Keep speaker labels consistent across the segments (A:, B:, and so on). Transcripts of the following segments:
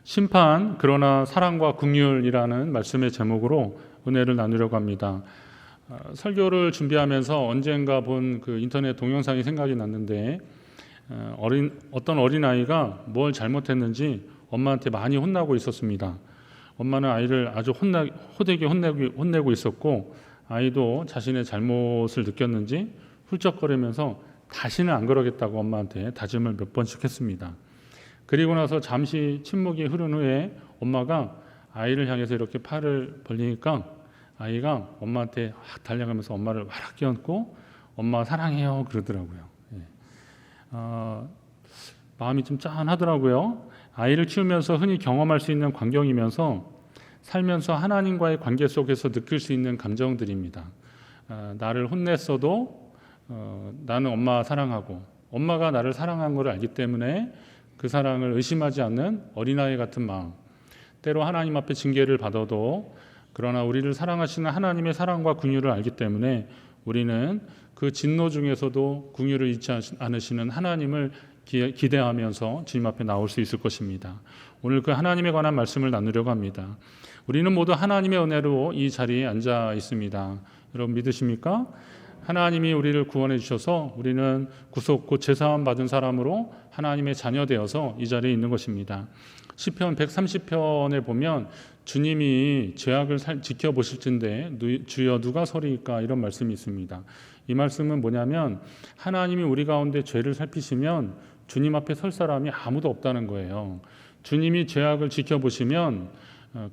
A: 심판 그러나 사랑과 긍휼이라는 말씀의 제목으로 은혜를 나누려고 합니다. 설교를 준비하면서 언젠가 본 그 인터넷 동영상이 생각이 났는데 어떤 어린아이가 뭘 잘못했는지 엄마한테 많이 혼나고 있었습니다. 엄마는 아이를 아주 호되게 혼내고 있었고, 아이도 자신의 잘못을 느꼈는지 훌쩍거리면서 다시는 안 그러겠다고 엄마한테 다짐을 몇 번씩 했습니다. 그리고 나서 잠시 침묵이 흐른 후에 엄마가 아이를 향해서 이렇게 팔을 벌리니까 아이가 엄마한테 확 달려가면서 엄마를 와락 껴안고 엄마 사랑해요 그러더라고요. 마음이 좀 짠하더라고요. 아이를 키우면서 흔히 경험할 수 있는 광경이면서 살면서 하나님과의 관계 속에서 느낄 수 있는 감정들입니다. 나를 혼냈어도 나는 엄마 사랑하고 엄마가 나를 사랑한 것을 알기 때문에 그 사랑을 의심하지 않는 어린아이 같은 마음, 때로 하나님 앞에 징계를 받아도 그러나 우리를 사랑하시는 하나님의 사랑과 긍휼을 알기 때문에 우리는 그 진노 중에서도 긍휼을 잊지 않으시는 하나님을 기대하면서 주님 앞에 나올 수 있을 것입니다. 오늘 그 하나님에 관한 말씀을 나누려고 합니다. 우리는 모두 하나님의 은혜로 이 자리에 앉아 있습니다. 여러분 믿으십니까? 하나님이 우리를 구원해 주셔서 우리는 구속 곧 제사함 받은 사람으로 하나님의 자녀 되어서 이 자리에 있는 것입니다. 시편 130편에 보면 주님이 죄악을 지켜보실진데 주여 누가 서리이까 이런 말씀이 있습니다. 이 말씀은 뭐냐면 하나님이 우리 가운데 죄를 살피시면 주님 앞에 설 사람이 아무도 없다는 거예요. 주님이 죄악을 지켜보시면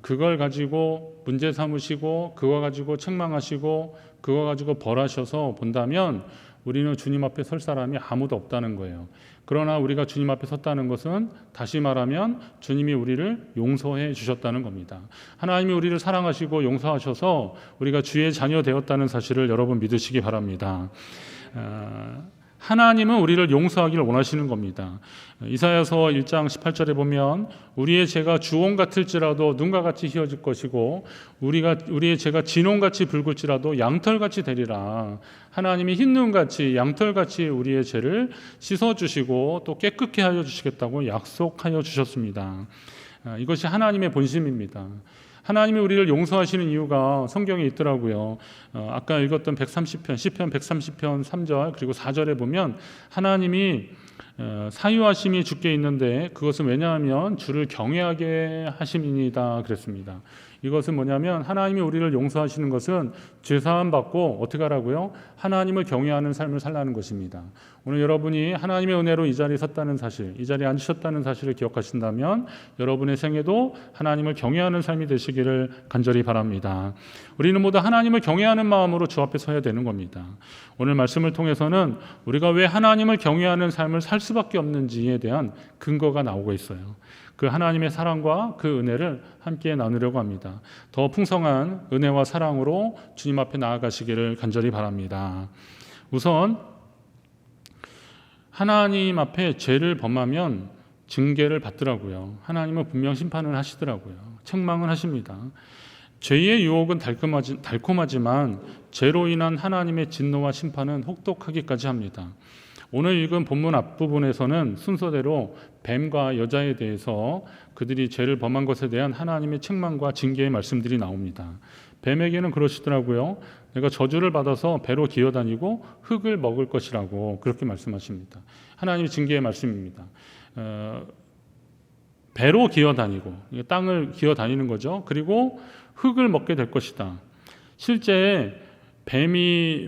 A: 그걸 가지고 문제 삼으시고 그거 가지고 책망하시고 그거 가지고 벌하셔서 본다면 우리는 주님 앞에 설 사람이 아무도 없다는 거예요. 그러나 우리가 주님 앞에 섰다는 것은 다시 말하면 주님이 우리를 용서해 주셨다는 겁니다. 하나님이 우리를 사랑하시고 용서하셔서 우리가 주의 자녀 되었다는 사실을 여러분 믿으시기 바랍니다. 하나님은 우리를 용서하기를 원하시는 겁니다. 이사야서 1장 18절에 보면 우리의 죄가 주홍 같을지라도 눈과 같이 희어질 것이고 우리의 죄가 진홍같이 붉을지라도 양털같이 되리라. 하나님이 흰눈같이 양털같이 우리의 죄를 씻어주시고 또 깨끗게 하여 주시겠다고 약속하여 주셨습니다. 이것이 하나님의 본심입니다. 하나님이 우리를 용서하시는 이유가 성경에 있더라고요. 아까 읽었던 130편, 시편 130편 3절 그리고 4절에 보면 하나님이 사유하심이 주께 있는데 그것은 왜냐하면 주를 경외하게 하심이니이다 그랬습니다. 이것은 뭐냐면 하나님이 우리를 용서하시는 것은 죄사함 받고 어떻게 하라고요? 하나님을 경외하는 삶을 살라는 것입니다. 오늘 여러분이 하나님의 은혜로 이 자리에 섰다는 사실, 이 자리에 앉으셨다는 사실을 기억하신다면 여러분의 생애도 하나님을 경외하는 삶이 되시기를 간절히 바랍니다. 우리는 모두 하나님을 경외하는 마음으로 주 앞에 서야 되는 겁니다. 오늘 말씀을 통해서는 우리가 왜 하나님을 경외하는 삶을 살 수밖에 없는지에 대한 근거가 나오고 있어요. 그 하나님의 사랑과 그 은혜를 함께 나누려고 합니다. 더 풍성한 은혜와 사랑으로 주님 앞에 나아가시기를 간절히 바랍니다. 우선 하나님 앞에 죄를 범하면 징계를 받더라고요. 하나님은 분명 심판을 하시더라고요. 책망을 하십니다. 죄의 유혹은 달콤하지만 죄로 인한 하나님의 진노와 심판은 혹독하기까지 합니다. 오늘 읽은 본문 앞부분에서는 순서대로 뱀과 여자에 대해서 그들이 죄를 범한 것에 대한 하나님의 책망과 징계의 말씀들이 나옵니다. 뱀에게는 그러시더라고요. 내가 저주를 받아서 배로 기어다니고 흙을 먹을 것이라고 그렇게 말씀하십니다. 하나님의 징계의 말씀입니다. 배로 기어다니고 땅을 기어다니는 거죠. 그리고 흙을 먹게 될 것이다. 실제 뱀이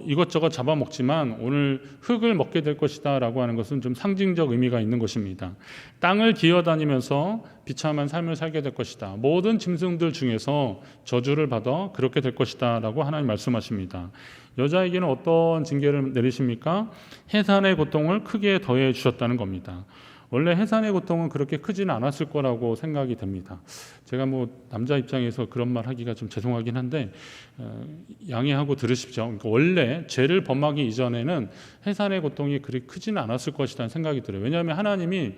A: 이것저것 잡아먹지만 오늘 흙을 먹게 될 것이다 라고 하는 것은 좀 상징적 의미가 있는 것입니다. 땅을 기어다니면서 비참한 삶을 살게 될 것이다. 모든 짐승들 중에서 저주를 받아 그렇게 될 것이다 라고 하나님 말씀하십니다. 여자에게는 어떤 징계를 내리십니까? 해산의 고통을 크게 더해 주셨다는 겁니다. 원래 해산의 고통은 그렇게 크지는 않았을 거라고 생각이 됩니다. 제가 남자 입장에서 그런 말 하기가 좀 죄송하긴 한데 양해하고 들으십시오. 그러니까 원래 죄를 범하기 이전에는 해산의 고통이 그리 크지는 않았을 것이라는 생각이 들어요. 왜냐하면 하나님이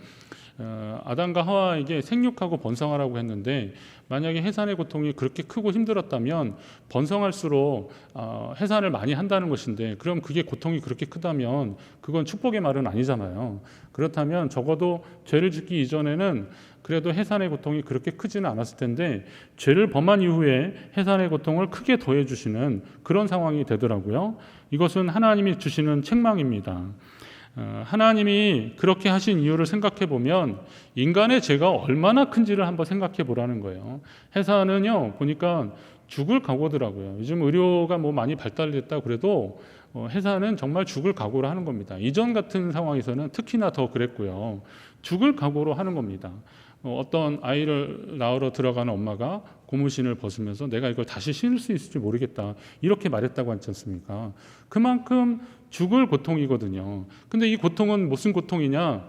A: 아담과 하와에게 생육하고 번성하라고 했는데 만약에 해산의 고통이 그렇게 크고 힘들었다면 번성할수록 해산을 많이 한다는 것인데 그럼 그게 고통이 그렇게 크다면 그건 축복의 말은 아니잖아요. 그렇다면 적어도 죄를 짓기 이전에는 그래도 해산의 고통이 그렇게 크지는 않았을 텐데 죄를 범한 이후에 해산의 고통을 크게 더해 주시는 그런 상황이 되더라고요. 이것은 하나님이 주시는 책망입니다. 하나님이 그렇게 하신 이유를 생각해 보면 인간의 죄가 얼마나 큰지를 한번 생각해 보라는 거예요. 해산은요 보니까 죽을 각오더라고요. 요즘 의료가 뭐 많이 발달됐다 그래도 해산은 정말 죽을 각오로 하는 겁니다. 이전 같은 상황에서는 특히나 더 그랬고요. 죽을 각오로 하는 겁니다. 어떤 아이를 낳으러 들어가는 엄마가 고무신을 벗으면서 내가 이걸 다시 신을 수 있을지 모르겠다 이렇게 말했다고 하지 않습니까? 그만큼 죽을 고통이거든요. 근데 이 고통은 무슨 고통이냐?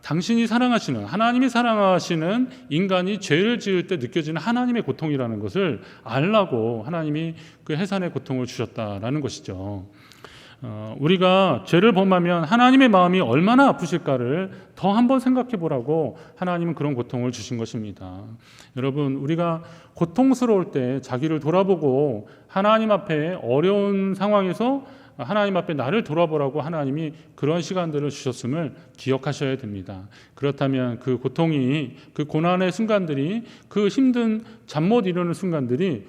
A: 당신이 사랑하시는 하나님이 사랑하시는 인간이 죄를 지을 때 느껴지는 하나님의 고통이라는 것을 알라고 하나님이 그 해산의 고통을 주셨다라는 것이죠. 우리가 죄를 범하면 하나님의 마음이 얼마나 아프실까를 더 한번 생각해 보라고 하나님은 그런 고통을 주신 것입니다. 여러분, 우리가 고통스러울 때 자기를 돌아보고 하나님 앞에 어려운 상황에서 하나님 앞에 나를 돌아보라고 하나님이 그런 시간들을 주셨음을 기억하셔야 됩니다. 그렇다면 그 고통이, 그 고난의 순간들이, 그 힘든 잠 못 이루는 순간들이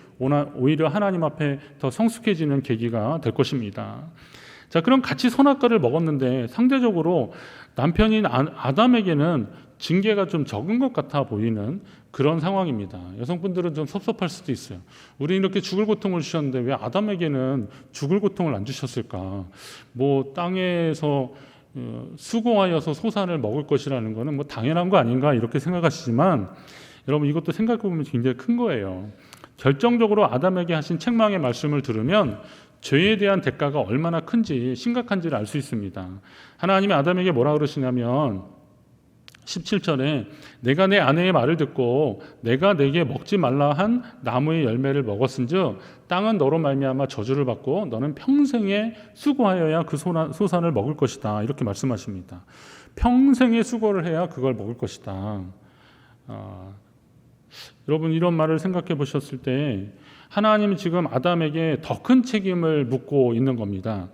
A: 오히려 하나님 앞에 더 성숙해지는 계기가 될 것입니다. 자, 그럼 같이 선악과를 먹었는데 상대적으로 남편인 아담에게는 징계가 좀 적은 것 같아 보이는 그런 상황입니다. 여성분들은 좀 섭섭할 수도 있어요. 우리 이렇게 죽을 고통을 주셨는데 왜 아담에게는 죽을 고통을 안 주셨을까? 뭐 땅에서 수고하여서 소산을 먹을 것이라는 것은 뭐 당연한 거 아닌가 이렇게 생각하시지만 여러분 이것도 생각해 보면 굉장히 큰 거예요. 결정적으로 아담에게 하신 책망의 말씀을 들으면 죄에 대한 대가가 얼마나 큰지 심각한지를 알 수 있습니다. 하나님이 아담에게 뭐라 그러시냐면 17절에 내가 내 아내의 말을 듣고 내가 내게 먹지 말라 한 나무의 열매를 먹었은즉 땅은 너로 말미암아 저주를 받고 너는 평생에 수고하여야 그 소산을 먹을 것이다. 이렇게 말씀하십니다. 평생에 수고를 해야 그걸 먹을 것이다. 여러분 이런 말을 생각해 보셨을 때 하나님이 지금 아담에게 더 큰 책임을 묻고 있는 겁니다.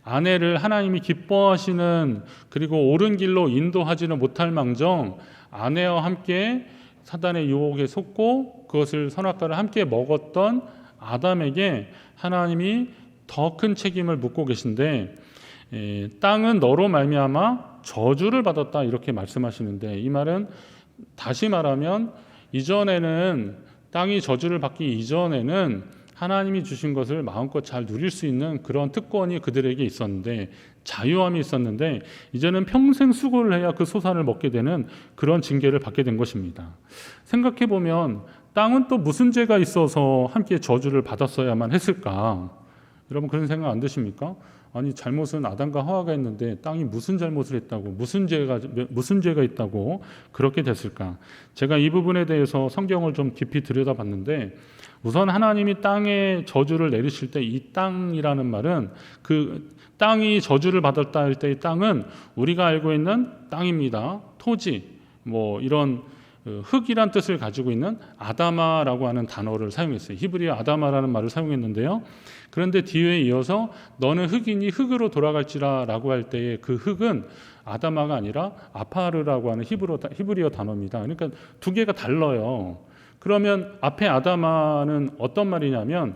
A: 아내를 하나님이 기뻐하시는 그리고 옳은 길로 인도하지는 못할 망정 아내와 함께 사단의 유혹에 속고 그것을 선악과를 함께 먹었던 아담에게 하나님이 더 큰 책임을 묻고 계신데 땅은 너로 말미암아 저주를 받았다 이렇게 말씀하시는데 이 말은 다시 말하면 이전에는 땅이 저주를 받기 이전에는 하나님이 주신 것을 마음껏 잘 누릴 수 있는 그런 특권이 그들에게 있었는데 자유함이 있었는데 이제는 평생 수고를 해야 그 소산을 먹게 되는 그런 징계를 받게 된 것입니다. 생각해 보면 땅은 또 무슨 죄가 있어서 함께 저주를 받았어야만 했을까? 여러분 그런 생각 안 드십니까? 아니 잘못은 아담과 하와가 했는데 땅이 무슨 잘못을 했다고 무슨 죄가 있다고 그렇게 됐을까? 제가 이 부분에 대해서 성경을 좀 깊이 들여다봤는데 우선 하나님이 땅에 저주를 내리실 때 이 땅이라는 말은 그 땅이 저주를 받았다 할 때 이 땅은 우리가 알고 있는 땅입니다. 토지 뭐 이런 흙이란 뜻을 가지고 있는 아다마라고 하는 단어를 사용했어요. 히브리어 아다마라는 말을 사용했는데요. 그런데 뒤에 이어서 너는 흙이니 흙으로 돌아갈지라 라고 할 때의 그 흙은 아다마가 아니라 아파르라고 하는 히브리어 단어입니다. 그러니까 두 개가 달라요. 그러면 앞에 아다마는 어떤 말이냐면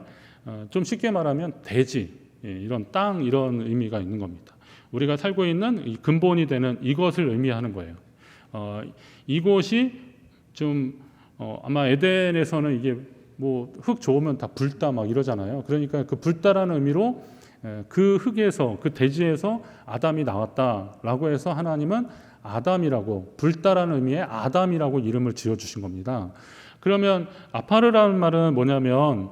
A: 좀 쉽게 말하면 대지, 이런 땅 이런 의미가 있는 겁니다. 우리가 살고 있는 근본이 되는 이것을 의미하는 거예요. 이곳이 좀 아마 에덴에서는 이게 뭐 흙 좋으면 다 불다 막 이러잖아요. 그러니까 그 불다라는 의미로 그 흙에서 그 대지에서 아담이 나왔다라고 해서 하나님은 아담이라고 불다라는 의미의 아담이라고 이름을 지어주신 겁니다. 그러면 아파르라는 말은 뭐냐면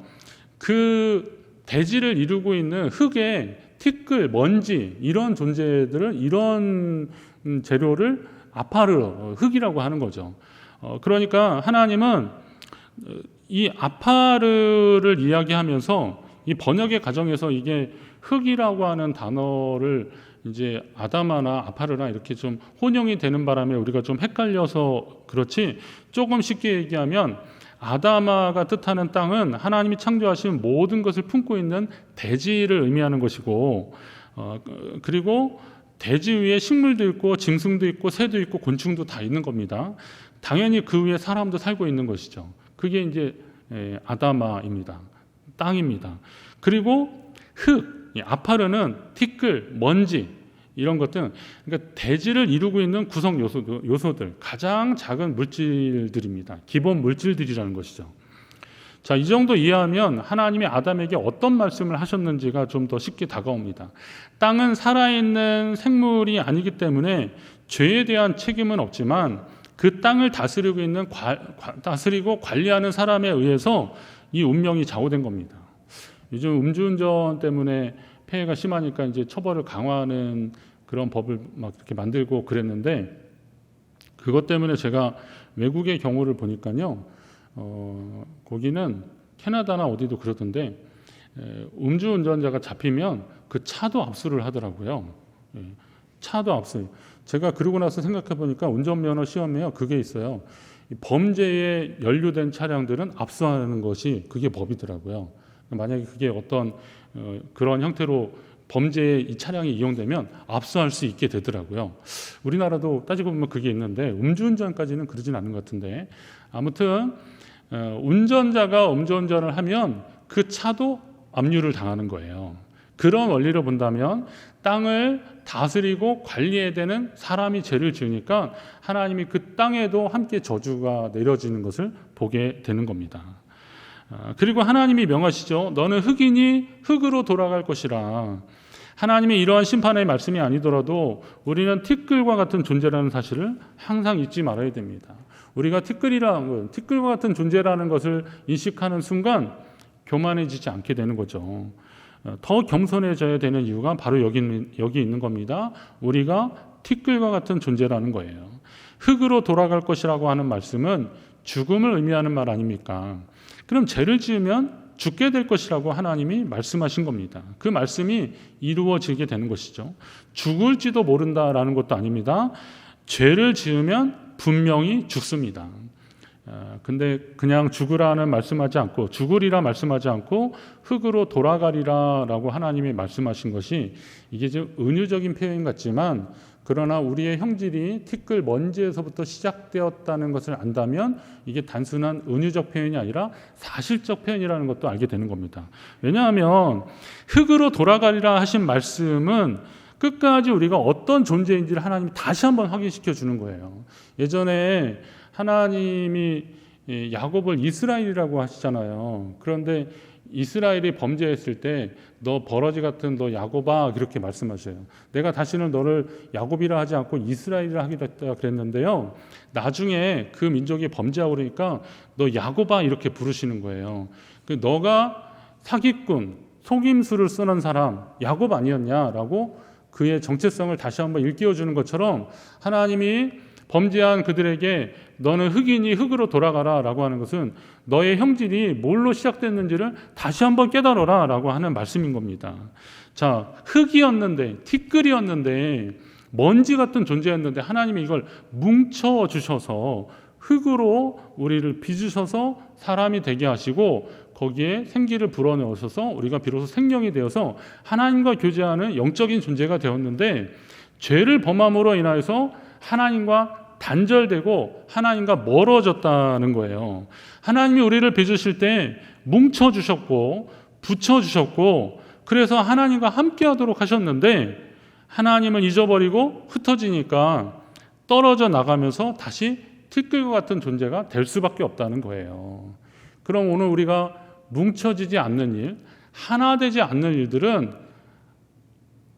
A: 그 대지를 이루고 있는 흙의 티끌, 먼지 이런 존재들을 이런 재료를 아파르, 흙이라고 하는 거죠. 그러니까 하나님은 이 아파르를 이야기하면서 이 번역의 과정에서 이게 흙이라고 하는 단어를 이제 아다마나 아파르나 이렇게 좀 혼용이 되는 바람에 우리가 좀 헷갈려서 그렇지, 조금 쉽게 얘기하면 아다마가 뜻하는 땅은 하나님이 창조하신 모든 것을 품고 있는 대지를 의미하는 것이고, 그리고 대지 위에 식물도 있고 짐승도 있고 새도 있고 곤충도 다 있는 겁니다. 당연히 그 위에 사람도 살고 있는 것이죠. 그게 이제 아다마입니다. 땅입니다. 그리고 흙, 아파르는 티끌, 먼지 이런 것들, 그러니까 대지를 이루고 있는 구성 요소들, 가장 작은 물질들입니다. 기본 물질들이라는 것이죠. 자, 이 정도 이해하면 하나님이 아담에게 어떤 말씀을 하셨는지가 좀 더 쉽게 다가옵니다. 땅은 살아있는 생물이 아니기 때문에 죄에 대한 책임은 없지만 그 땅을 다스리고 관리하는 사람에 의해서 이 운명이 좌우된 겁니다. 요즘 음주운전 때문에 폐해가 심하니까 이제 처벌을 강화하는 그런 법을 막 이렇게 만들고 그랬는데, 그것 때문에 제가 외국의 경우를 보니까요, 거기는 캐나다나 어디도 그러던데 음주운전자가 잡히면 그 차도 압수를 하더라고요. 차도 압수. 제가 그러고 나서 생각해 보니까 운전면허 시험에요, 그게 있어요. 범죄에 연루된 차량들은 압수하는 것이 그게 법이더라고요. 만약에 그게 어떤 그런 형태로 범죄에 이 차량이 이용되면 압수할 수 있게 되더라고요. 우리나라도 따지고 보면 그게 있는데 음주운전까지는 그러진 않는 것 같은데, 아무튼 운전자가 음주운전을 하면 그 차도 압류를 당하는 거예요. 그런 원리로 본다면 땅을 다스리고 관리해야 되는 사람이 죄를 지으니까 하나님이 그 땅에도 함께 저주가 내려지는 것을 보게 되는 겁니다. 그리고 하나님이 명하시죠. 너는 흙이니 흙으로 돌아갈 것이라. 하나님이 이러한 심판의 말씀이 아니더라도 우리는 티끌과 같은 존재라는 사실을 항상 잊지 말아야 됩니다. 우리가 티끌과 같은 존재라는 것을 인식하는 순간 교만해지지 않게 되는 거죠. 더 겸손해져야 되는 이유가 바로 여기 있는 겁니다. 우리가 티끌과 같은 존재라는 거예요. 흙으로 돌아갈 것이라고 하는 말씀은 죽음을 의미하는 말 아닙니까? 그럼 죄를 지으면 죽게 될 것이라고 하나님이 말씀하신 겁니다. 그 말씀이 이루어지게 되는 것이죠. 죽을지도 모른다라는 것도 아닙니다. 죄를 지으면 분명히 죽습니다. 근데 그냥 죽으라는 말씀하지 않고, 죽으리라 말씀하지 않고 흙으로 돌아가리라라고 하나님이 말씀하신 것이, 이게 좀 은유적인 표현 같지만, 그러나 우리의 형질이 티끌 먼지에서부터 시작되었다는 것을 안다면 이게 단순한 은유적 표현이 아니라 사실적 표현이라는 것도 알게 되는 겁니다. 왜냐하면 흙으로 돌아가리라 하신 말씀은 끝까지 우리가 어떤 존재인지를 하나님이 다시 한번 확인시켜 주는 거예요. 예전에 하나님이 야곱을 이스라엘이라고 하시잖아요. 그런데 이스라엘이 범죄했을 때 너 버러지 같은 너 야곱아 이렇게 말씀하셔요. 내가 다시는 너를 야곱이라 하지 않고 이스라엘이라 하겠다 그랬는데요, 나중에 그 민족이 범죄하고 그러니까 너 야곱아 이렇게 부르시는 거예요. 너가 사기꾼, 속임수를 쓰는 사람 야곱 아니었냐라고 그의 정체성을 다시 한번 일깨워주는 것처럼 하나님이 범죄한 그들에게 너는 흙이니 흙으로 돌아가라 라고 하는 것은 너의 형질이 뭘로 시작됐는지를 다시 한번 깨달아라 라고 하는 말씀인 겁니다. 자, 흙이었는데, 티끌이었는데, 먼지 같은 존재였는데 하나님이 이걸 뭉쳐주셔서 흙으로 우리를 빚으셔서 사람이 되게 하시고 거기에 생기를 불어넣으셔서 우리가 비로소 생명이 되어서 하나님과 교제하는 영적인 존재가 되었는데, 죄를 범함으로 인하여서 하나님과 단절되고 하나님과 멀어졌다는 거예요. 하나님이 우리를 빚으실 때 뭉쳐주셨고 붙여주셨고 그래서 하나님과 함께하도록 하셨는데, 하나님을 잊어버리고 흩어지니까 떨어져 나가면서 다시 티끌과 같은 존재가 될 수밖에 없다는 거예요. 그럼 오늘 우리가 뭉쳐지지 않는 일, 하나 되지 않는 일들은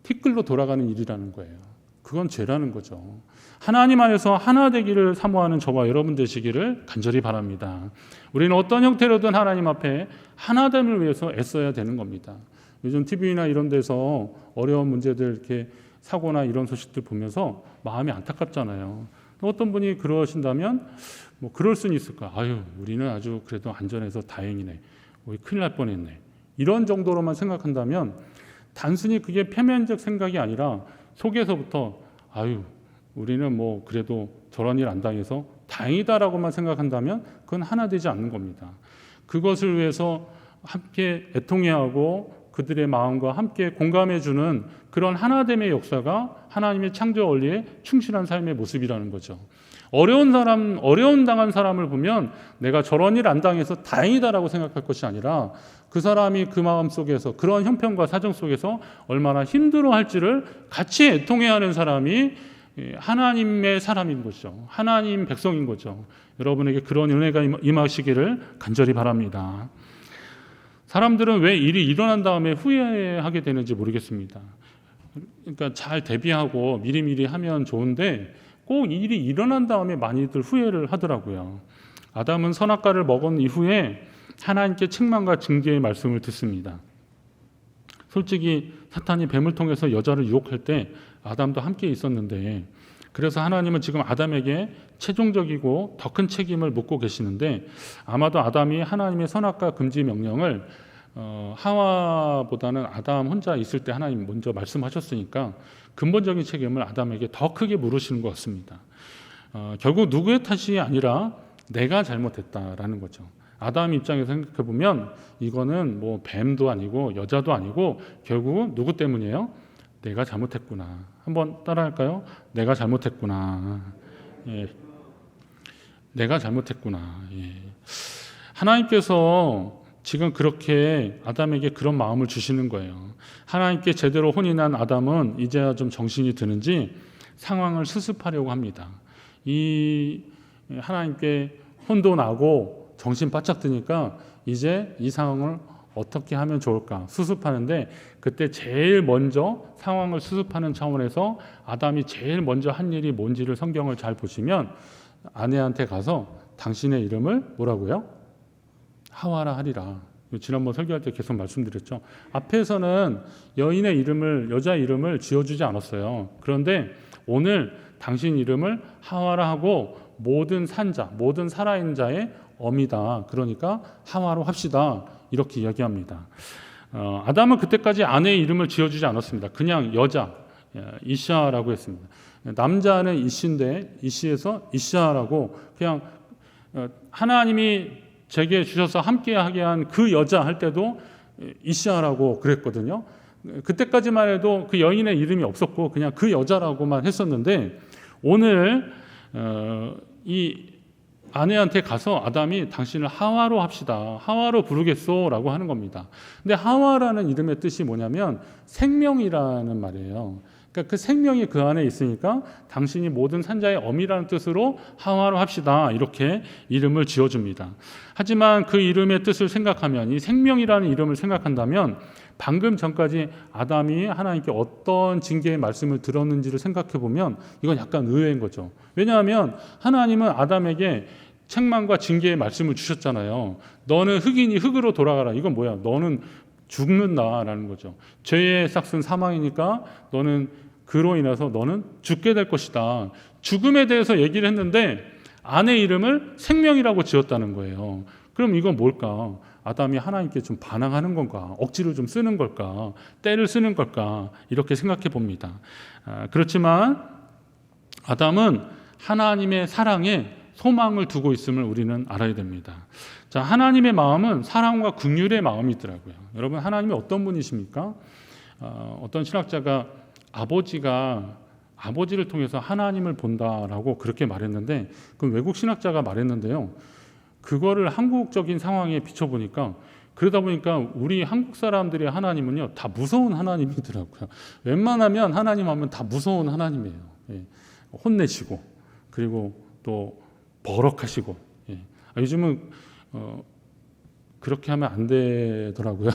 A: 티끌로 돌아가는 일이라는 거예요. 그건 죄라는 거죠. 하나님 안에서 하나 되기를 사모하는 저와 여러분 되시기를 간절히 바랍니다. 우리는 어떤 형태로든 하나님 앞에 하나됨을 위해서 애써야 되는 겁니다. 요즘 TV나 이런 데서 어려운 문제들 이렇게 사고나 이런 소식들 보면서 마음이 안타깝잖아요. 어떤 분이 그러신다면 뭐 그럴 수는 있을까? 아유, 우리는 아주 그래도 안전해서 다행이네. 우리 큰일 날 뻔했네. 이런 정도로만 생각한다면 단순히 그게 표면적 생각이 아니라 속에서부터 아유, 우리는 뭐 그래도 저런 일 안 당해서 다행이다라고만 생각한다면 그건 하나 되지 않는 겁니다. 그것을 위해서 함께 애통해야 하고 그들의 마음과 함께 공감해주는 그런 하나됨의 역사가 하나님의 창조 원리에 충실한 삶의 모습이라는 거죠. 어려운 당한 사람을 보면 내가 저런 일 안 당해서 다행이다라고 생각할 것이 아니라 그 사람이 그 마음 속에서 그런 형편과 사정 속에서 얼마나 힘들어할지를 같이 애통해야 하는 사람이 하나님의 사람인 거죠. 하나님 백성인 거죠. 여러분에게 그런 은혜가 임하시기를 간절히 바랍니다. 사람들은 왜 일이 일어난 다음에 후회하게 되는지 모르겠습니다. 그러니까 잘 대비하고 미리미리 하면 좋은데 꼭 일이 일어난 다음에 많이들 후회를 하더라고요. 아담은 선악과를 먹은 이후에 하나님께 책망과 징계의 말씀을 듣습니다. 솔직히 사탄이 뱀을 통해서 여자를 유혹할 때 아담도 함께 있었는데, 그래서 하나님은 지금 아담에게 최종적이고 더 큰 책임을 묻고 계시는데, 아마도 아담이 하나님의 선악과 금지 명령을 하와보다는 아담 혼자 있을 때 하나님 먼저 말씀하셨으니까 근본적인 책임을 아담에게 더 크게 물으시는 것 같습니다. 결국 누구의 탓이 아니라 내가 잘못했다라는 거죠. 아담 입장에서 생각해 보면 이거는 뭐 뱀도 아니고 여자도 아니고 결국 누구 때문이에요? 내가 잘못했구나. 한번 따라할까요? 내가 잘못했구나. 예. 내가 잘못했구나. 예. 하나님께서 지금 그렇게 아담에게 그런 마음을 주시는 거예요. 하나님께 제대로 혼이 난 아담은 이제야 좀 정신이 드는지 상황을 수습하려고 합니다. 이 하나님께 혼도 나고 정신 바짝 드니까 이제 이 상황을 어떻게 하면 좋을까 수습하는데, 그때 제일 먼저 상황을 수습하는 차원에서 아담이 제일 먼저 한 일이 뭔지를 성경을 잘 보시면 아내한테 가서 당신의 이름을 뭐라고요? 하와라 하리라. 지난번 설교할 때 계속 말씀드렸죠. 앞에서는 여인의 이름을, 여자 이름을 지어주지 않았어요. 그런데 오늘 당신 이름을 하와라 하고 모든 산자, 모든 살아있는 자의 어미다. 그러니까 하와로 합시다. 이렇게 이야기합니다. 아담은 그때까지 아내의 이름을 지어주지 않았습니다. 그냥 여자, 이샤라고 했습니다. 남자는 이시인데 이시에서 이샤라고 그냥 하나님이 제게 주셔서 함께하게 한 그 여자 할 때도 이시아라고 그랬거든요. 그때까지만 해도 그 여인의 이름이 없었고 그냥 그 여자라고만 했었는데, 오늘 이 아내한테 가서 아담이 당신을 하와로 합시다. 하와로 부르겠소라고 하는 겁니다. 근데 하와라는 이름의 뜻이 뭐냐면 생명이라는 말이에요. 그러니까 그 생명이 그 안에 있으니까 당신이 모든 산자의 어미라는 뜻으로 하와로 합시다. 이렇게 이름을 지어줍니다. 하지만 그 이름의 뜻을 생각하면, 이 생명이라는 이름을 생각한다면 방금 전까지 아담이 하나님께 어떤 징계의 말씀을 들었는지를 생각해 보면 이건 약간 의외인 거죠. 왜냐하면 하나님은 아담에게 책망과 징계의 말씀을 주셨잖아요. 너는 흙이니 흙으로 돌아가라. 이건 뭐야? 너는 죽는다라는 거죠. 죄의 삭은 사망이니까 너는 그로 인해서 너는 죽게 될 것이다. 죽음에 대해서 얘기를 했는데 아내 이름을 생명이라고 지었다는 거예요. 그럼 이건 뭘까? 아담이 하나님께 좀 반항하는 건가? 억지로 좀 쓰는 걸까? 때를 쓰는 걸까? 이렇게 생각해 봅니다. 그렇지만 아담은 하나님의 사랑에 소망을 두고 있음을 우리는 알아야 됩니다. 자, 하나님의 마음은 사랑과 긍휼의 마음이더라고요. 여러분, 하나님이 어떤 분이십니까? 어떤 신학자가 아버지를 통해서 하나님을 본다라고 그렇게 말했는데, 그 외국 신학자가 말했는데요. 그거를 한국적인 상황에 비춰보니까, 그러다 보니까 우리 한국 사람들의 하나님은요, 다 무서운 하나님이더라고요. 웬만하면 하나님 하면 다 무서운 하나님이에요. 예. 혼내시고, 그리고 또 버럭하시고. 예. 요즘은 그렇게 하면 안 되더라고요.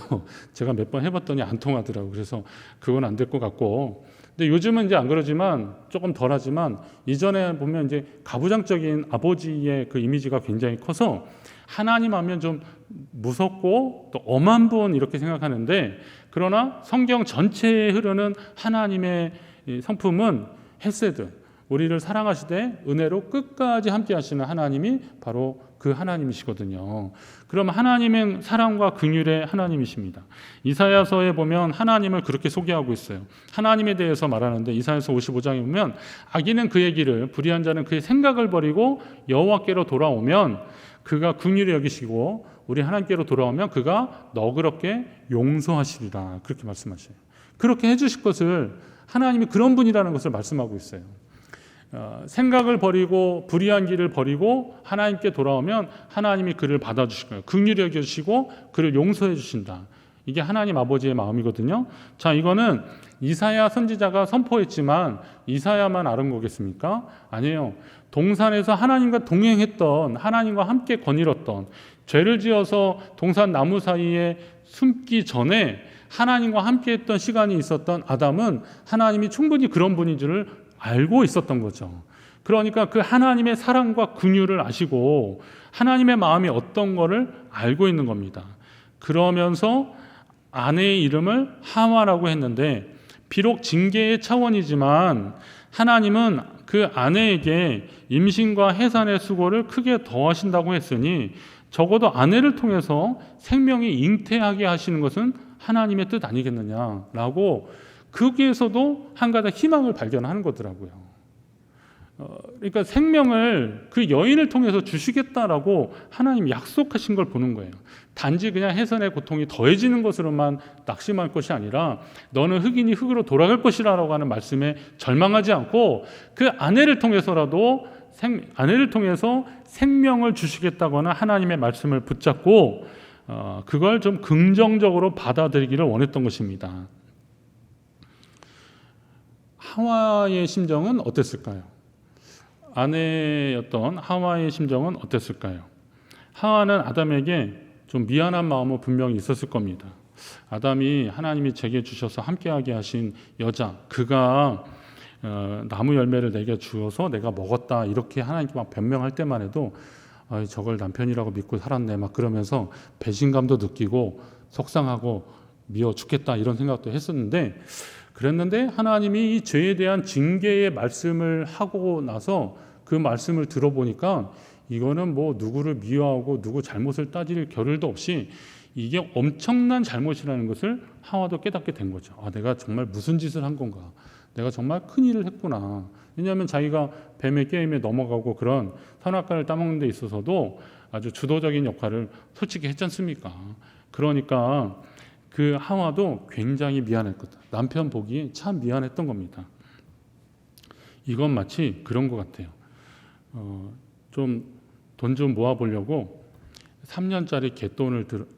A: 제가 몇 번 해봤더니 안 통하더라고요. 그래서 그건 안 될 것 같고. 근데 요즘은 이제 안 그러지만 조금 덜하지만, 이전에 보면 이제 가부장적인 아버지의 그 이미지가 굉장히 커서 하나님 하면 좀 무섭고 또 엄한 분 이렇게 생각하는데, 그러나 성경 전체에 흐르는 하나님의 성품은 헤세드, 우리를 사랑하시되 은혜로 끝까지 함께 하시는 하나님이 바로 그 하나님이시거든요. 그럼 하나님은 사랑과 긍휼의 하나님이십니다. 이사야서에 보면 하나님을 그렇게 소개하고 있어요. 하나님에 대해서 말하는데 이사야서 55장에 보면 악인은 그의 길을, 불의한 자는 그의 생각을 버리고 여호와께로 돌아오면 그가 긍휼히 여기시고 우리 하나님께로 돌아오면 그가 너그럽게 용서하시리라, 그렇게 말씀하셔요. 그렇게 해주실 것을, 하나님이 그런 분이라는 것을 말씀하고 있어요. 생각을 버리고 불의한 길을 버리고 하나님께 돌아오면 하나님이 그를 받아주실 거예요. 긍휼히 여겨주시고 그를 용서해 주신다. 이게 하나님 아버지의 마음이거든요. 자, 이거는 이사야 선지자가 선포했지만 이사야만 아는 거겠습니까? 아니에요. 동산에서 하나님과 동행했던, 하나님과 함께 거닐었던, 죄를 지어서 동산 나무 사이에 숨기 전에 하나님과 함께 했던 시간이 있었던 아담은 하나님이 충분히 그런 분인 줄을 알고 있었던 거죠. 그러니까 그 하나님의 사랑과 긍휼을 아시고 하나님의 마음이 어떤 거를 알고 있는 겁니다. 그러면서 아내의 이름을 하와라고 했는데, 비록 징계의 차원이지만 하나님은 그 아내에게 임신과 해산의 수고를 크게 더하신다고 했으니 적어도 아내를 통해서 생명이 잉태하게 하시는 것은 하나님의 뜻 아니겠느냐라고, 거기에서도 한 가지 희망을 발견하는 거더라고요. 그러니까 생명을 그 여인을 통해서 주시겠다라고 하나님 약속하신 걸 보는 거예요. 단지 그냥 해산의 고통이 더해지는 것으로만 낙심할 것이 아니라 너는 흑인이 흑으로 돌아갈 것이라고 하는 말씀에 절망하지 않고 그 아내를 통해서라도 아내를 통해서 생명을 주시겠다고 하는 하나님의 말씀을 붙잡고 그걸 좀 긍정적으로 받아들이기를 원했던 것입니다. 하와의 심정은 어땠을까요? 아내였던 하와의 심정은 어땠을까요? 하와는 아담에게 좀 미안한 마음은 분명히 있었을 겁니다. 아담이 하나님이 제게 주셔서 함께하게 하신 여자, 그가 나무 열매를 내게 주어서 내가 먹었다, 이렇게 하나님께 막 변명할 때만 해도 저걸 남편이라고 믿고 살았네 막 그러면서 배신감도 느끼고 속상하고 미워 죽겠다 이런 생각도 했었는데, 그랬는데 하나님이 이 죄에 대한 징계의 말씀을 하고 나서 그 말씀을 들어보니까 이거는 뭐 누구를 미워하고 누구 잘못을 따질 겨를도 없이 이게 엄청난 잘못이라는 것을 하와도 깨닫게 된 거죠. 내가 정말 무슨 짓을 한 건가, 내가 정말 큰일을 했구나. 왜냐하면 자기가 뱀의 게임에 넘어가고 그런 선악과를 따먹는 데 있어서도 아주 주도적인 역할을 솔직히 했지 않습니까? 그러니까 그 하와도 굉장히 미안했거든. 남편 보기에 참 미안했던 겁니다. 이건 마치 그런 것 같아요. 좀 돈 좀 모아보려고 3년짜리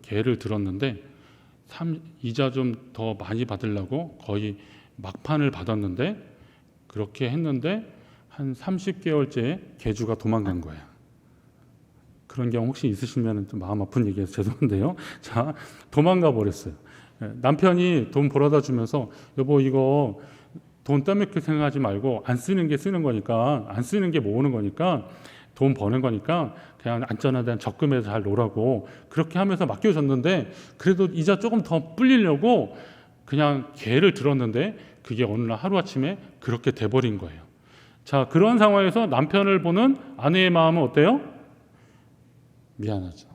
A: 개를 들었는데 이자 좀 더 많이 받으려고 거의 막판을 받았는데, 그렇게 했는데 한 30개월째 개주가 도망간 거야. 그런 경우 혹시 있으시면 좀 마음 아픈 얘기해서 죄송한데요. 자, 도망가 버렸어요. 남편이 돈 벌어다 주면서 여보 이거 돈 떠먹게 생각하지 말고 안 쓰는 게 쓰는 거니까, 안 쓰는 게 모으는 거니까, 돈 버는 거니까 그냥 안전한 데 적금에서 잘 놓으라고 그렇게 하면서 맡겨줬는데, 그래도 이자 조금 더 불리려고 그냥 개를 들었는데 그게 어느 날 하루아침에 그렇게 돼버린 거예요. 자, 그런 상황에서 남편을 보는 아내의 마음은 어때요? 미안하죠.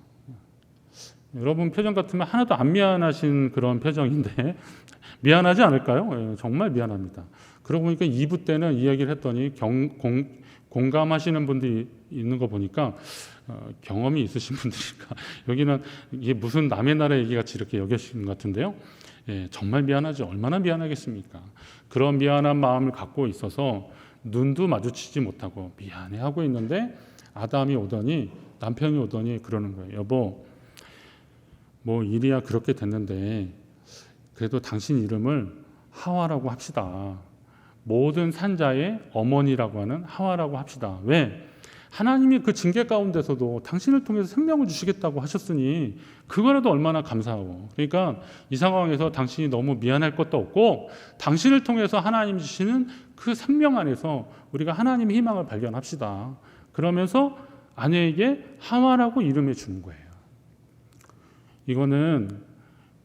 A: 여러분 표정 같으면 하나도 안 미안하신 그런 표정인데 미안하지 않을까요? 정말 미안합니다. 그러고 보니까 2부 때는 이야기를 했더니 공감하시는 분들이 있는 거 보니까 경험이 있으신 분들이니까 여기는 이게 무슨 남의 나라 얘기 같이 이렇게 여기시는 것 같은데요. 정말 미안하죠. 얼마나 미안하겠습니까? 그런 미안한 마음을 갖고 있어서 눈도 마주치지 못하고 미안해하고 있는데 남편이 오더니 그러는 거예요. 여보, 뭐 일이야 그렇게 됐는데 그래도 당신 이름을 하와라고 합시다. 모든 산자의 어머니라고 하는 하와라고 합시다. 왜? 하나님이 그 징계 가운데서도 당신을 통해서 생명을 주시겠다고 하셨으니 그거라도 얼마나 감사하고. 그러니까 이 상황에서 당신이 너무 미안할 것도 없고 당신을 통해서 하나님 주시는 그 생명 안에서 우리가 하나님의 희망을 발견합시다. 그러면서 아내에게 하와라고 이름을 주는 거예요. 이거는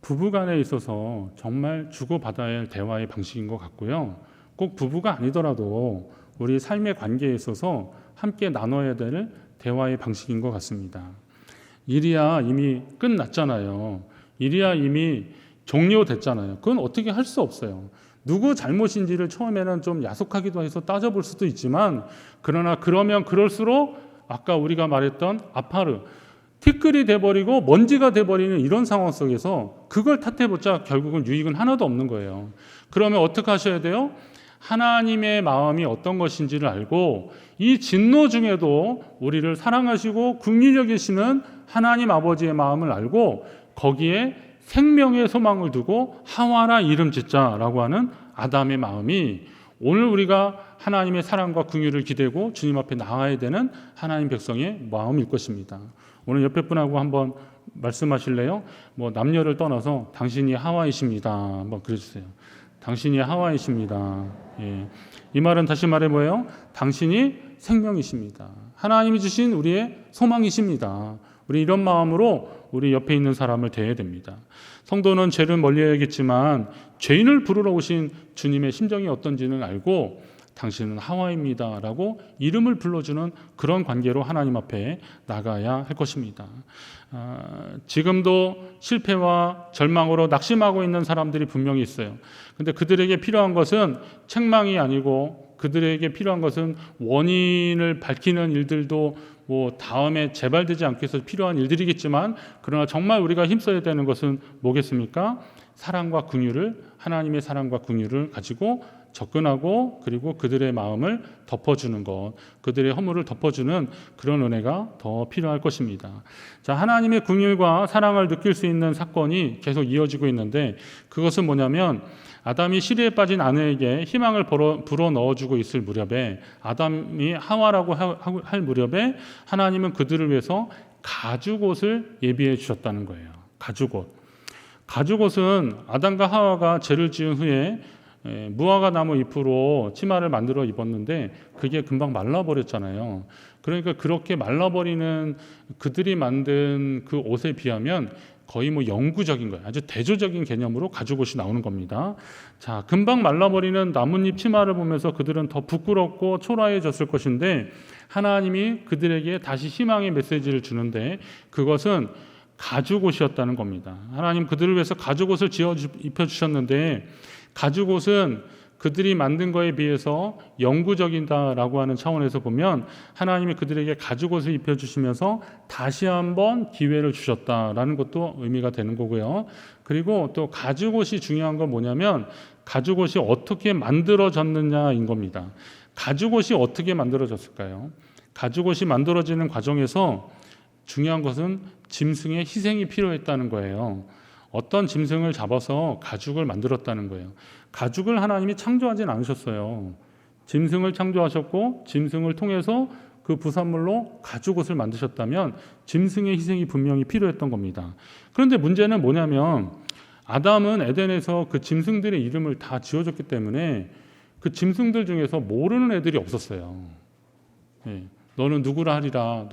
A: 부부간에 있어서 정말 주고받아야 할 대화의 방식인 것 같고요. 꼭 부부가 아니더라도 우리 삶의 관계에 있어서 함께 나눠야 될 대화의 방식인 것 같습니다. 일이야 이미 끝났잖아요. 일이야 이미 종료됐잖아요. 그건 어떻게 할 수 없어요. 누구 잘못인지를 처음에는 좀 야속하기도 해서 따져볼 수도 있지만, 그러나 그러면 그럴수록 아까 우리가 말했던 아파르, 티끌이 돼버리고 먼지가 돼버리는 이런 상황 속에서 그걸 탓해보자 결국은 유익은 하나도 없는 거예요. 그러면 어떻게 하셔야 돼요? 하나님의 마음이 어떤 것인지를 알고, 이 진노 중에도 우리를 사랑하시고 긍휼히 여기시는 하나님 아버지의 마음을 알고, 거기에 생명의 소망을 두고 하와라 이름 짓자라고 하는 아담의 마음이 오늘 우리가 하나님의 사랑과 긍휼을 기대고 주님 앞에 나아야 되는 하나님 백성의 마음일 것입니다. 오늘 옆에 분하고 한번 말씀하실래요? 남녀를 떠나서 당신이 하와이십니다. 한번 그려주세요. 당신이 하와이십니다. 예. 이 말은 다시 말해 뭐예요? 당신이 생명이십니다. 하나님이 주신 우리의 소망이십니다. 우리 이런 마음으로 우리 옆에 있는 사람을 대해야 됩니다. 성도는 죄를 멀리해야겠지만 죄인을 부르러 오신 주님의 심정이 어떤지는 알고 당신은 하와입니다 라고 이름을 불러주는 그런 관계로 하나님 앞에 나가야 할 것입니다. 지금도 실패와 절망으로 낙심하고 있는 사람들이 분명히 있어요. 근데 그들에게 필요한 것은 책망이 아니고, 그들에게 필요한 것은 원인을 밝히는 일들도 다음에 재발되지 않기 위해서 필요한 일들이겠지만, 그러나 정말 우리가 힘써야 되는 것은 뭐겠습니까? 사랑과 긍휼을, 하나님의 사랑과 긍휼을 가지고 접근하고, 그리고 그들의 마음을 덮어주는 것, 그들의 허물을 덮어주는 그런 은혜가 더 필요할 것입니다. 자, 하나님의 긍휼과 사랑을 느낄 수 있는 사건이 계속 이어지고 있는데, 그것은 뭐냐면 아담이 시리에 빠진 아내에게 희망을 불어 넣어주고 있을 무렵에, 아담이 하와라고 할 무렵에 하나님은 그들을 위해서 가죽옷을 예비해 주셨다는 거예요. 가죽옷은 아담과 하와가 죄를 지은 후에 무화과 나무 잎으로 치마를 만들어 입었는데 그게 금방 말라버렸잖아요. 그러니까 그렇게 말라버리는 그들이 만든 그 옷에 비하면 거의 영구적인 거예요. 아주 대조적인 개념으로 가죽옷이 나오는 겁니다. 자, 금방 말라버리는 나뭇잎 치마를 보면서 그들은 더 부끄럽고 초라해졌을 것인데, 하나님이 그들에게 다시 희망의 메시지를 주는데 그것은 가죽옷이었다는 겁니다. 하나님 그들을 위해서 가죽옷을 지어 입혀주셨는데, 가죽옷은 그들이 만든 거에 비해서 영구적이다라고 하는 차원에서 보면 하나님이 그들에게 가죽옷을 입혀주시면서 다시 한번 기회를 주셨다라는 것도 의미가 되는 거고요. 그리고 또 가죽옷이 중요한 건 뭐냐면 가죽옷이 어떻게 만들어졌느냐인 겁니다. 가죽옷이 어떻게 만들어졌을까요? 가죽옷이 만들어지는 과정에서 중요한 것은 짐승의 희생이 필요했다는 거예요. 어떤 짐승을 잡아서 가죽을 만들었다는 거예요. 가죽을 하나님이 창조하진 않으셨어요. 짐승을 창조하셨고 짐승을 통해서 그 부산물로 가죽옷을 만드셨다면 짐승의 희생이 분명히 필요했던 겁니다. 그런데 문제는 뭐냐면 아담은 에덴에서 그 짐승들의 이름을 다 지어줬기 때문에 그 짐승들 중에서 모르는 애들이 없었어요. 네. 너는 누구라 하리라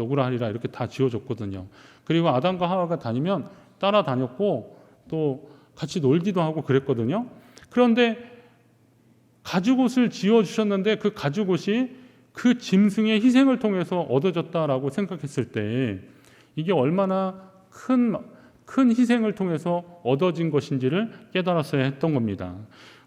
A: 이렇게 다 지어줬거든요. 그리고 아담과 하와가 다니면 따라다녔고 또 같이 놀기도 하고 그랬거든요. 그런데 가죽옷을 지어주셨는데 그 가죽옷이 그 짐승의 희생을 통해서 얻어졌다라고 생각했을 때 이게 얼마나 큰 희생을 통해서 얻어진 것인지를 깨달았어야 했던 겁니다.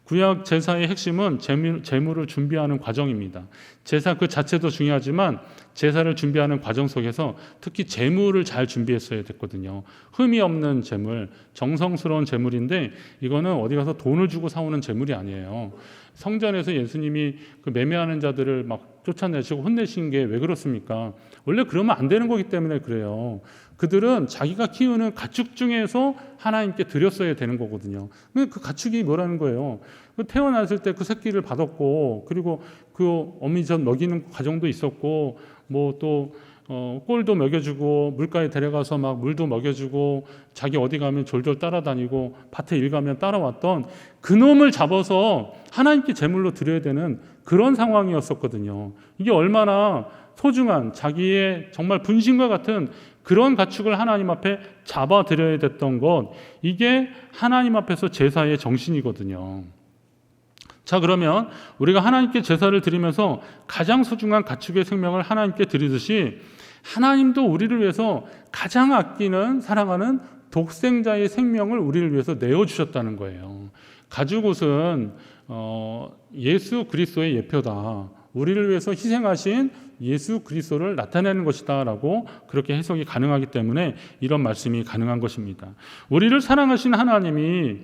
A: 구약 제사의 핵심은 제물을 준비하는 과정입니다. 제사 그 자체도 중요하지만 제사를 준비하는 과정 속에서 특히 제물을 잘 준비했어야 됐거든요. 흠이 없는 제물, 정성스러운 제물인데 이거는 어디 가서 돈을 주고 사오는 제물이 아니에요. 성전에서 예수님이 그 매매하는 자들을 막 쫓아내시고 혼내신 게 왜 그렇습니까? 원래 그러면 안 되는 거기 때문에 그래요. 그들은 자기가 키우는 가축 중에서 하나님께 드렸어야 되는 거거든요. 그 가축이 뭐라는 거예요? 태어났을 때 그 새끼를 받았고, 그리고 그 어미젖 먹이는 과정도 있었고, 또 꼴도 먹여주고, 물가에 데려가서 막 물도 먹여주고, 자기 어디 가면 졸졸 따라다니고, 밭에 일 가면 따라왔던 그 놈을 잡아서 하나님께 제물로 드려야 되는 그런 상황이었었거든요. 이게 얼마나 소중한 자기의 정말 분신과 같은 그런 가축을 하나님 앞에 잡아드려야 됐던 것, 이게 하나님 앞에서 제사의 정신이거든요. 자, 그러면 우리가 하나님께 제사를 드리면서 가장 소중한 가축의 생명을 하나님께 드리듯이 하나님도 우리를 위해서 가장 아끼는 사랑하는 독생자의 생명을 우리를 위해서 내어주셨다는 거예요. 가죽옷은 예수 그리스도의 예표다. 우리를 위해서 희생하신 예수 그리스도를 나타내는 것이다 라고 그렇게 해석이 가능하기 때문에 이런 말씀이 가능한 것입니다. 우리를 사랑하신 하나님이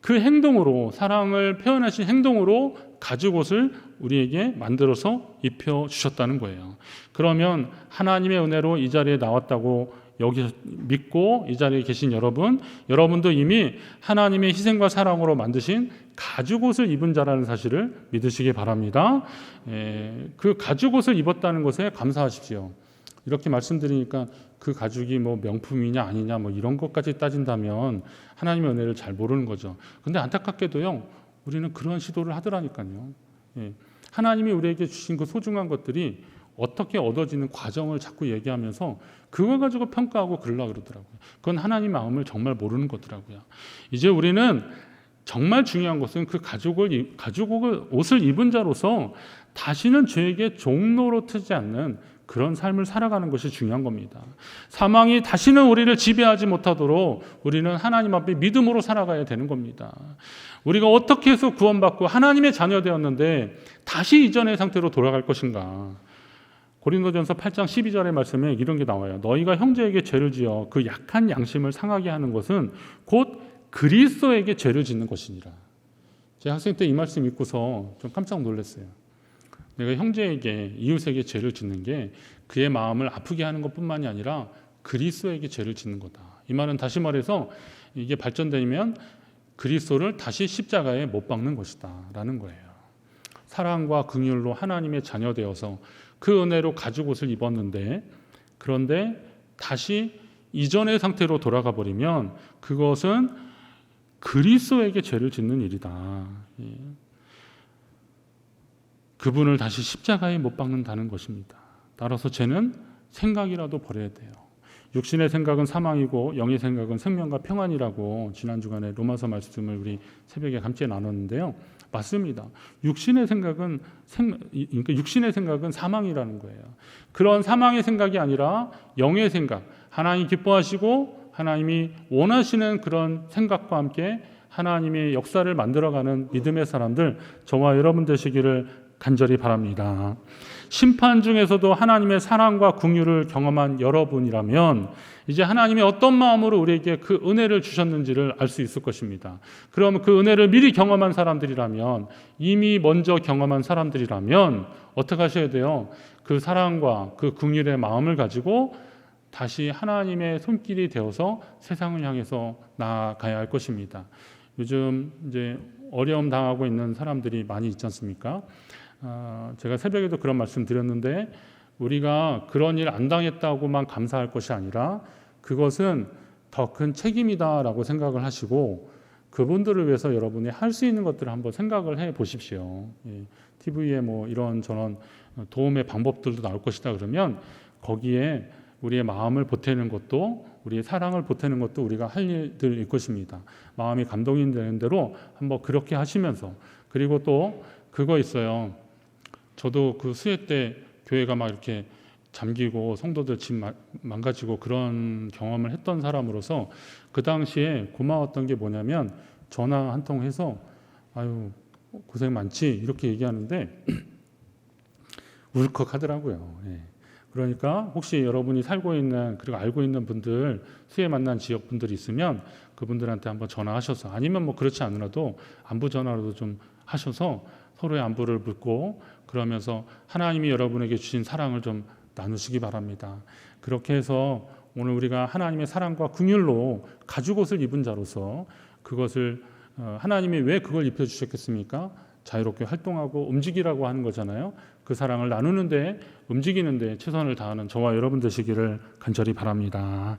A: 그 행동으로, 사랑을 표현하신 행동으로 가죽옷을 우리에게 만들어서 입혀주셨다는 거예요. 그러면 하나님의 은혜로 이 자리에 나왔다고 여기 믿고 이 자리에 계신 여러분도 이미 하나님의 희생과 사랑으로 만드신 가죽옷을 입은 자라는 사실을 믿으시기 바랍니다. 그 가죽옷을 입었다는 것에 감사하십시오. 이렇게 말씀드리니까 그 가죽이 뭐 명품이냐 아니냐 뭐 이런 것까지 따진다면 하나님의 은혜를 잘 모르는 거죠. 근데 안타깝게도요, 우리는 그런 시도를 하더라니까요. 하나님이 우리에게 주신 그 소중한 것들이 어떻게 얻어지는 과정을 자꾸 얘기하면서 그걸 가지고 평가하고 그러려고 그러더라고요. 그건 하나님 마음을 정말 모르는 거더라고요. 이제 우리는 정말 중요한 것은 그 가죽옷을 입은 자로서 다시는 죄에게 종로로 트지 않는 그런 삶을 살아가는 것이 중요한 겁니다. 사망이 다시는 우리를 지배하지 못하도록 우리는 하나님 앞에 믿음으로 살아가야 되는 겁니다. 우리가 어떻게 해서 구원받고 하나님의 자녀 되었는데 다시 이전의 상태로 돌아갈 것인가? 고린도전서 8장 12절의 말씀에 이런 게 나와요. 너희가 형제에게 죄를 지어 그 약한 양심을 상하게 하는 것은 곧 그리스도에게 죄를 짓는 것이니라. 제 학생 때 이 말씀 읽고서 좀 깜짝 놀랐어요. 내가 형제에게, 이웃에게 죄를 짓는 게 그의 마음을 아프게 하는 것뿐만이 아니라 그리스도에게 죄를 짓는 거다. 이 말은 다시 말해서 이게 발전되면 그리스도를 다시 십자가에 못 박는 것이다 라는 거예요. 사랑과 긍휼로 하나님의 자녀 되어서 그 은혜로 가죽옷을 입었는데, 그런데 다시 이전의 상태로 돌아가 버리면 그것은 그리스도에게 죄를 짓는 일이다. 그분을 다시 십자가에 못 박는다는 것입니다. 따라서 죄는 생각이라도 버려야 돼요. 육신의 생각은 사망이고 영의 생각은 생명과 평안이라고 지난 주간에 로마서 말씀을 우리 새벽에 함께 나눴는데요. 맞습니다. 육신의 생각은 사망이라는 거예요. 그런 사망의 생각이 아니라 영의 생각, 하나님 기뻐하시고 하나님이 원하시는 그런 생각과 함께 하나님의 역사를 만들어가는 믿음의 사람들, 저와 여러분 되시기를 간절히 바랍니다. 심판 중에서도 하나님의 사랑과 긍휼을 경험한 여러분이라면 이제 하나님이 어떤 마음으로 우리에게 그 은혜를 주셨는지를 알 수 있을 것입니다. 그럼 그 은혜를 미리 경험한 사람들이라면, 이미 먼저 경험한 사람들이라면 어떻게 하셔야 돼요? 그 사랑과 그 긍휼의 마음을 가지고 다시 하나님의 손길이 되어서 세상을 향해서 나아가야 할 것입니다. 요즘 이제 어려움 당하고 있는 사람들이 많이 있지 않습니까? 제가 새벽에도 그런 말씀 드렸는데, 우리가 그런 일 안 당했다고만 감사할 것이 아니라 그것은 더 큰 책임이다라고 생각을 하시고 그분들을 위해서 여러분이 할 수 있는 것들을 한번 생각을 해 보십시오. TV에 뭐 이런 저런 도움의 방법들도 나올 것이다 그러면 거기에 우리의 마음을 보태는 것도, 우리의 사랑을 보태는 것도 우리가 할 일들일 것입니다. 마음이 감동이 되는 대로 한번 그렇게 하시면서, 그리고 또 그거 있어요. 저도 그 수해 때 교회가 막 이렇게 잠기고 성도들 집 망가지고 그런 경험을 했던 사람으로서 그 당시에 고마웠던 게 뭐냐면, 전화 한 통 해서 아유 고생 많지 이렇게 얘기하는데 울컥하더라고요. 그러니까 혹시 여러분이 살고 있는, 그리고 알고 있는 분들, 수해 만난 지역 분들이 있으면 그분들한테 한번 전화하셔서, 아니면 뭐 그렇지 않으라도 안부 전화라도 좀 하셔서 서로의 안부를 묻고 그러면서 하나님이 여러분에게 주신 사랑을 좀 나누시기 바랍니다. 그렇게 해서 오늘 우리가 하나님의 사랑과 긍휼로 가죽옷을 입은 자로서 그것을 하나님이 왜 그걸 입혀주셨겠습니까? 자유롭게 활동하고 움직이라고 하는 거잖아요. 그 사랑을 나누는데, 움직이는데 최선을 다하는 저와 여러분 되시기를 간절히 바랍니다.